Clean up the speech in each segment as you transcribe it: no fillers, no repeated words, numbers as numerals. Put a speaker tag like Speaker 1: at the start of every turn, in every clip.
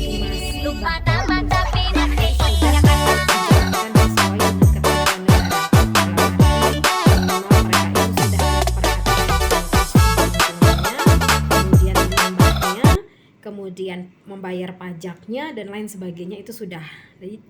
Speaker 1: estimasi
Speaker 2: Lupa
Speaker 1: bahwa
Speaker 2: nama tapi
Speaker 1: sudah
Speaker 2: nanti
Speaker 1: dijalankan sesuai dengan ketentuan negara. Dalam arti minimal mereka itu sudah memperhatikan lingkungannya, kemudian limbahnya, kemudian membayar pajaknya dan lain sebagainya itu sudah.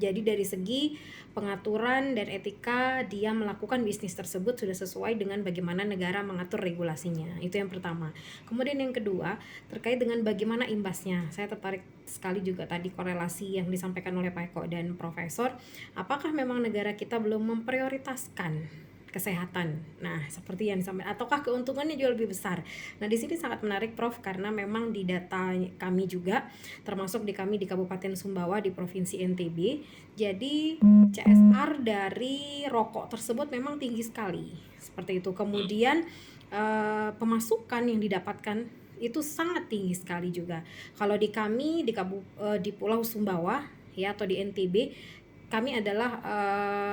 Speaker 1: Jadi dari segi pengaturan dan etika dia melakukan bisnis tersebut sudah sesuai dengan bagaimana negara mengatur regulasinya. Itu yang pertama. Kemudian yang kedua, terkait dengan bagaimana imbasnya. Saya tertarik sekali juga tadi korelasi yang disampaikan oleh Pak Eko dan Profesor. Apakah memang negara kita belum memprioritaskan kesehatan? Nah, seperti yang disampaikan, ataukah keuntungannya jauh lebih besar? Nah, di sini sangat menarik Prof, karena memang di data kami juga, termasuk di kami di Kabupaten Sumbawa di Provinsi NTB, jadi CSR dari rokok tersebut memang tinggi sekali. Seperti itu. Kemudian pemasukan yang didapatkan itu sangat tinggi sekali juga. Kalau di kami di Pulau Sumbawa ya, atau di NTB, kami adalah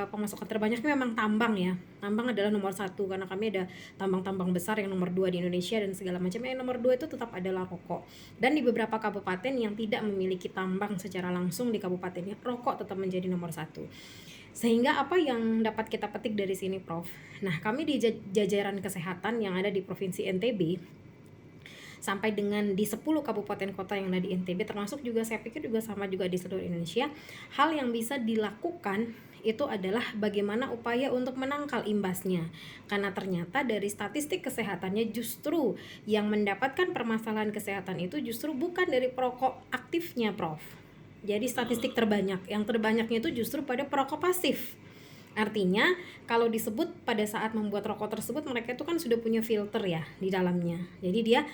Speaker 1: pemasukan terbanyaknya memang tambang ya. Tambang adalah nomor satu karena kami ada tambang-tambang besar yang nomor 2 di Indonesia dan segala macam. Yang nomor 2 itu tetap adalah rokok. Dan di beberapa kabupaten yang tidak memiliki tambang secara langsung di kabupatennya, rokok tetap menjadi nomor satu. Sehingga apa yang dapat kita petik dari sini, Prof? Nah, kami di jajaran kesehatan yang ada di Provinsi NTB sampai dengan di 10 kabupaten kota yang ada di NTB, termasuk juga saya pikir juga sama juga di seluruh Indonesia, hal yang bisa dilakukan itu adalah bagaimana upaya untuk menangkal imbasnya. Karena ternyata dari statistik kesehatannya justru yang mendapatkan permasalahan kesehatan itu justru bukan dari perokok aktifnya, Prof. Jadi statistik yang terbanyaknya itu justru pada perokok pasif. Artinya kalau disebut pada saat membuat rokok tersebut mereka itu kan sudah punya filter ya di dalamnya. Jadi dia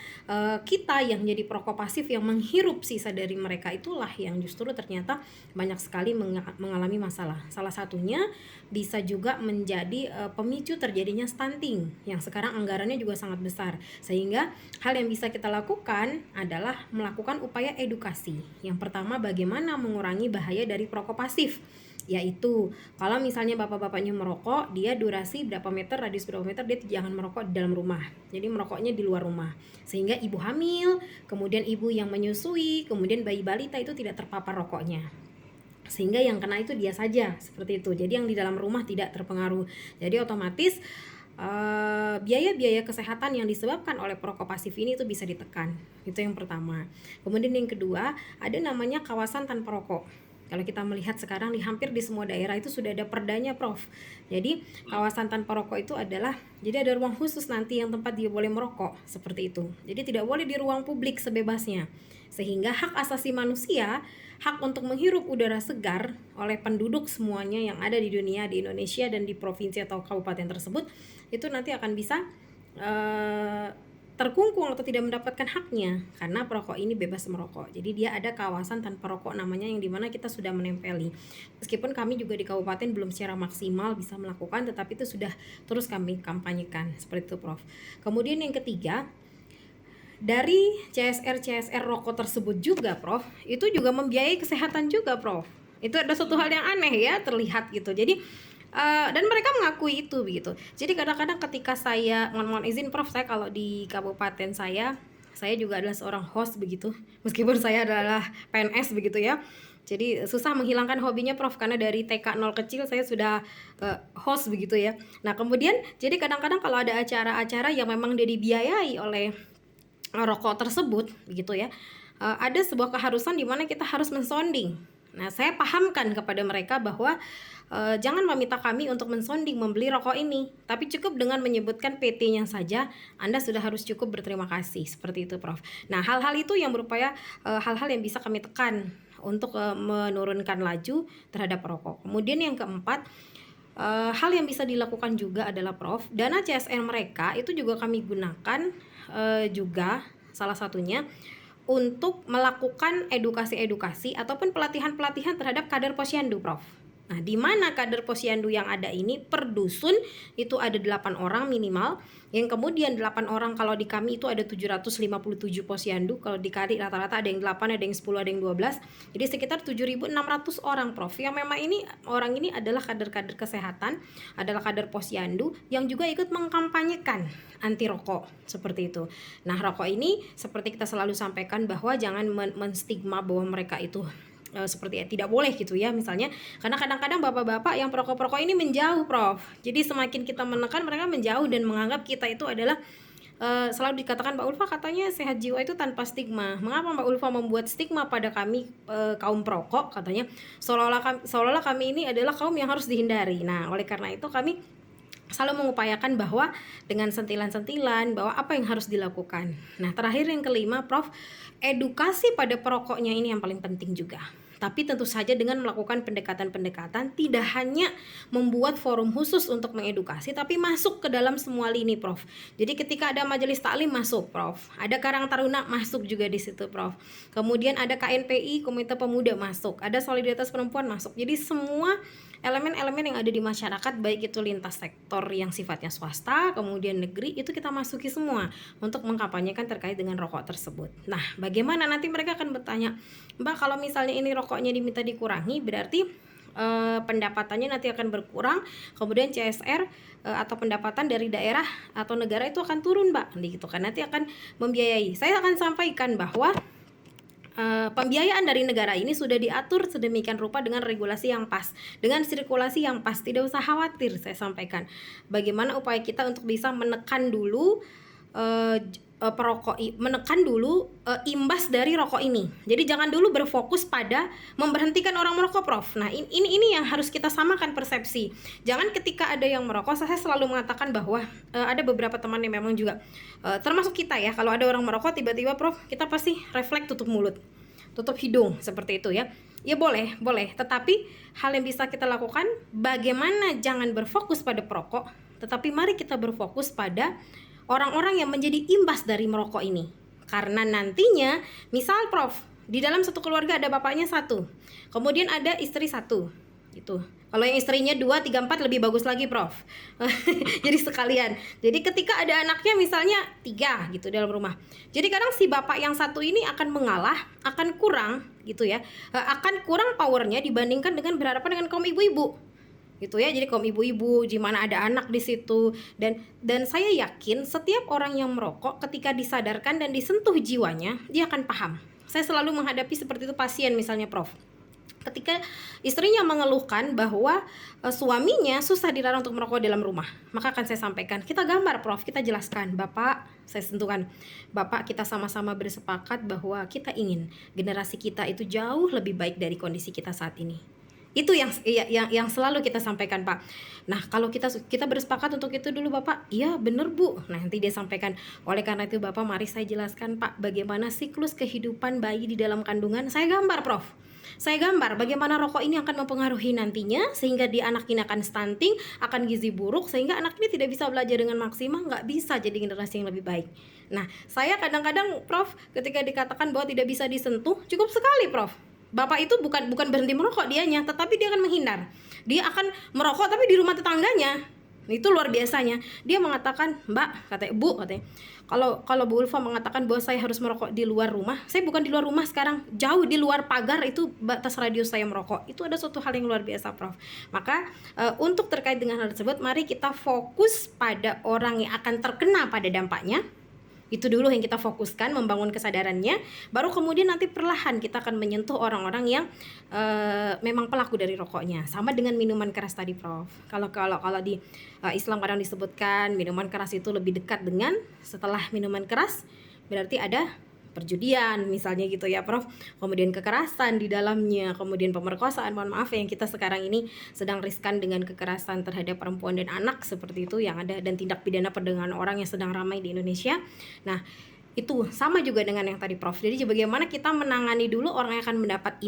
Speaker 1: kita yang jadi perokok pasif yang menghirup sisa dari mereka itulah yang justru ternyata banyak sekali mengalami masalah. Salah satunya bisa juga menjadi pemicu terjadinya stunting yang sekarang anggarannya juga sangat besar. Sehingga hal yang bisa kita lakukan adalah melakukan upaya edukasi. Yang pertama, bagaimana mengurangi bahaya dari perokok pasif, yaitu kalau misalnya bapak-bapaknya merokok, dia durasi berapa meter, radius berapa meter, dia jangan merokok di dalam rumah. Jadi merokoknya di luar rumah. Sehingga ibu hamil, kemudian ibu yang menyusui, kemudian bayi balita itu tidak terpapar rokoknya. Sehingga yang kena itu dia saja, seperti itu. Jadi yang di dalam rumah tidak terpengaruh. Jadi otomatis biaya-biaya kesehatan yang disebabkan oleh perokok pasif ini itu bisa ditekan. Itu yang pertama. Kemudian yang kedua, ada namanya kawasan tanpa rokok. Kalau kita melihat sekarang di hampir di semua daerah itu sudah ada perdanya, Prof. Jadi kawasan tanpa rokok itu adalah, jadi ada ruang khusus nanti yang tempat dia boleh merokok, seperti itu. Jadi tidak boleh di ruang publik sebebasnya. Sehingga hak asasi manusia, hak untuk menghirup udara segar oleh penduduk semuanya yang ada di dunia, di Indonesia dan di provinsi atau kabupaten tersebut, itu nanti akan bisa terkungkung atau tidak mendapatkan haknya karena perokok ini bebas merokok. Jadi dia ada kawasan tanpa rokok namanya, yang dimana kita sudah menempeli. Meskipun kami juga di kabupaten belum secara maksimal bisa melakukan, tetapi itu sudah terus kami kampanyekan, seperti itu, Prof. Kemudian yang ketiga, dari CSR rokok tersebut juga, Prof, itu juga membiayai kesehatan juga, Prof. Itu ada suatu hal yang aneh ya, terlihat gitu. Jadi dan mereka mengakui itu begitu. Jadi kadang-kadang ketika saya mohon izin, Prof, saya kalau di kabupaten saya juga adalah seorang host begitu. Meskipun saya adalah PNS begitu ya. Jadi susah menghilangkan hobinya, Prof, karena dari TK 0 kecil saya sudah host begitu ya. Nah, kemudian jadi kadang-kadang kalau ada acara-acara yang memang dia dibiayai oleh rokok tersebut begitu ya, ada sebuah keharusan di mana kita harus mensonding. Nah, saya pahamkan kepada mereka bahwa jangan meminta kami untuk mensonding membeli rokok ini, tapi cukup dengan menyebutkan PT-nya saja Anda sudah harus cukup berterima kasih, seperti itu, Prof. Nah, hal-hal itu yang berupaya hal-hal yang bisa kami tekan untuk menurunkan laju terhadap rokok. Kemudian yang keempat, hal yang bisa dilakukan juga adalah, Prof, dana CSR mereka itu juga kami gunakan juga salah satunya untuk melakukan edukasi-edukasi ataupun pelatihan-pelatihan terhadap kader posyandu, Prof. Nah, di mana kadar posyandu yang ada ini per dusun itu ada 8 orang minimal. Yang kemudian 8 orang kalau di kami itu ada 757 posyandu. Kalau dikali rata-rata ada yang 8, ada yang 10, ada yang 12. Jadi sekitar 7.600 orang, Prof. Yang memang ini orang ini adalah kader-kader kesehatan, adalah kader posyandu yang juga ikut mengkampanyekan anti rokok seperti itu. Nah, rokok ini seperti kita selalu sampaikan bahwa jangan menstigma bahwa mereka itu seperti tidak boleh gitu ya misalnya, karena kadang-kadang bapak-bapak yang perokok-perokok ini menjauh, Prof. Jadi semakin kita menekan, mereka menjauh dan menganggap kita itu adalah selalu dikatakan Mbak Ulfa katanya sehat jiwa itu tanpa stigma. Mengapa Mbak Ulfa membuat stigma pada kami kaum perokok, katanya seolah-olah kami ini adalah kaum yang harus dihindari. Nah, oleh karena itu kami selalu mengupayakan bahwa dengan sentilan-sentilan bahwa apa yang harus dilakukan. Nah, terakhir yang kelima, Prof, edukasi pada perokoknya ini yang paling penting juga. Tapi tentu saja dengan melakukan pendekatan-pendekatan, tidak hanya membuat forum khusus untuk mengedukasi, tapi masuk ke dalam semua lini, Prof. Jadi ketika ada majelis taklim masuk, Prof. Ada Karang Taruna masuk juga di situ, Prof. Kemudian ada KNPI, Komite Pemuda masuk, ada Solidaritas Perempuan masuk. Jadi semua elemen-elemen yang ada di masyarakat, baik itu lintas sektor yang sifatnya swasta, kemudian negeri, itu kita masuki semua untuk mengkampanyekan terkait dengan rokok tersebut. Nah, bagaimana nanti mereka akan bertanya, Mbak, kalau misalnya ini rokoknya diminta dikurangi, berarti pendapatannya nanti akan berkurang, kemudian CSR atau pendapatan dari daerah atau negara itu akan turun, Mbak, gitu kan, nanti akan membiayai. Saya akan sampaikan bahwa pembiayaan dari negara ini sudah diatur sedemikian rupa dengan regulasi yang pas, dengan sirkulasi yang pas. Tidak usah khawatir, saya sampaikan bagaimana upaya kita untuk bisa menekan dulu imbas dari rokok ini. Jadi jangan dulu berfokus pada memberhentikan orang merokok, Prof. Nah, ini yang harus kita samakan persepsi. Jangan ketika ada yang merokok, saya selalu mengatakan bahwa ada beberapa teman yang memang juga termasuk kita ya, kalau ada orang merokok tiba-tiba, Prof, kita pasti refleks tutup mulut, tutup hidung seperti itu ya. Ya boleh, tetapi hal yang bisa kita lakukan bagaimana jangan berfokus pada perokok, tetapi mari kita berfokus pada orang-orang yang menjadi imbas dari merokok ini. Karena nantinya, misal, Prof, di dalam satu keluarga ada bapaknya 1, kemudian ada istri 1, gitu. Kalau yang istrinya 2, 3, 4 lebih bagus lagi, Prof. Jadi sekalian. Jadi ketika ada anaknya misalnya 3 gitu dalam rumah. Jadi kadang si bapak yang 1 ini akan mengalah, akan kurang gitu ya. Akan kurang powernya dibandingkan dengan berhadapan dengan kaum ibu-ibu. Gitu ya. Jadi kaum ibu-ibu di mana ada anak di situ, dan saya yakin setiap orang yang merokok ketika disadarkan dan disentuh jiwanya, dia akan paham. Saya selalu menghadapi seperti itu pasien misalnya, Prof. Ketika istrinya mengeluhkan bahwa suaminya susah dilarang untuk merokok dalam rumah, maka akan saya sampaikan, kita gambar, Prof, kita jelaskan, Bapak, saya sentuhkan, Bapak, kita sama-sama bersepakat bahwa kita ingin generasi kita itu jauh lebih baik dari kondisi kita saat ini. Itu yang selalu kita sampaikan, Pak. Nah, kalau kita bersepakat untuk itu dulu, Bapak. Iya, bener, Bu. Nah, nanti dia sampaikan, oleh karena itu, Bapak, mari saya jelaskan, Pak, bagaimana siklus kehidupan bayi di dalam kandungan. Saya gambar, Prof. Saya gambar bagaimana rokok ini akan mempengaruhi nantinya, sehingga di anak ini akan stunting, akan gizi buruk, sehingga anak ini tidak bisa belajar dengan maksimal, nggak bisa jadi generasi yang lebih baik. Nah, saya kadang-kadang, Prof, ketika dikatakan bahwa tidak bisa disentuh, cukup sekali, Prof. Bapak itu bukan berhenti merokok dianya, tetapi dia akan menghindar. Dia akan merokok tapi di rumah tetangganya. Itu luar biasanya. Dia mengatakan, Mbak, katanya, Bu, katanya, kalau Bu Ulfa mengatakan bahwa saya harus merokok di luar rumah, saya bukan di luar rumah sekarang, jauh di luar pagar itu batas radius saya merokok. Itu ada suatu hal yang luar biasa, Prof. Maka untuk terkait dengan hal tersebut, mari kita fokus pada orang yang akan terkena pada dampaknya. Itu dulu yang kita fokuskan, membangun kesadarannya. Baru kemudian nanti perlahan kita akan menyentuh orang-orang yang memang pelaku dari rokoknya. Sama dengan minuman keras tadi, Prof. Kalau di Islam kadang disebutkan minuman keras itu lebih dekat dengan setelah minuman keras berarti ada perjudian misalnya gitu ya, Prof. Kemudian kekerasan di dalamnya, kemudian pemerkosaan, mohon maaf yang kita sekarang ini sedang riskan dengan kekerasan terhadap perempuan dan anak seperti itu yang ada, dan tindak pidana perdagangan orang yang sedang ramai di Indonesia. Nah, itu sama juga dengan yang tadi, Prof. Jadi bagaimana kita menangani dulu orang yang akan mendapat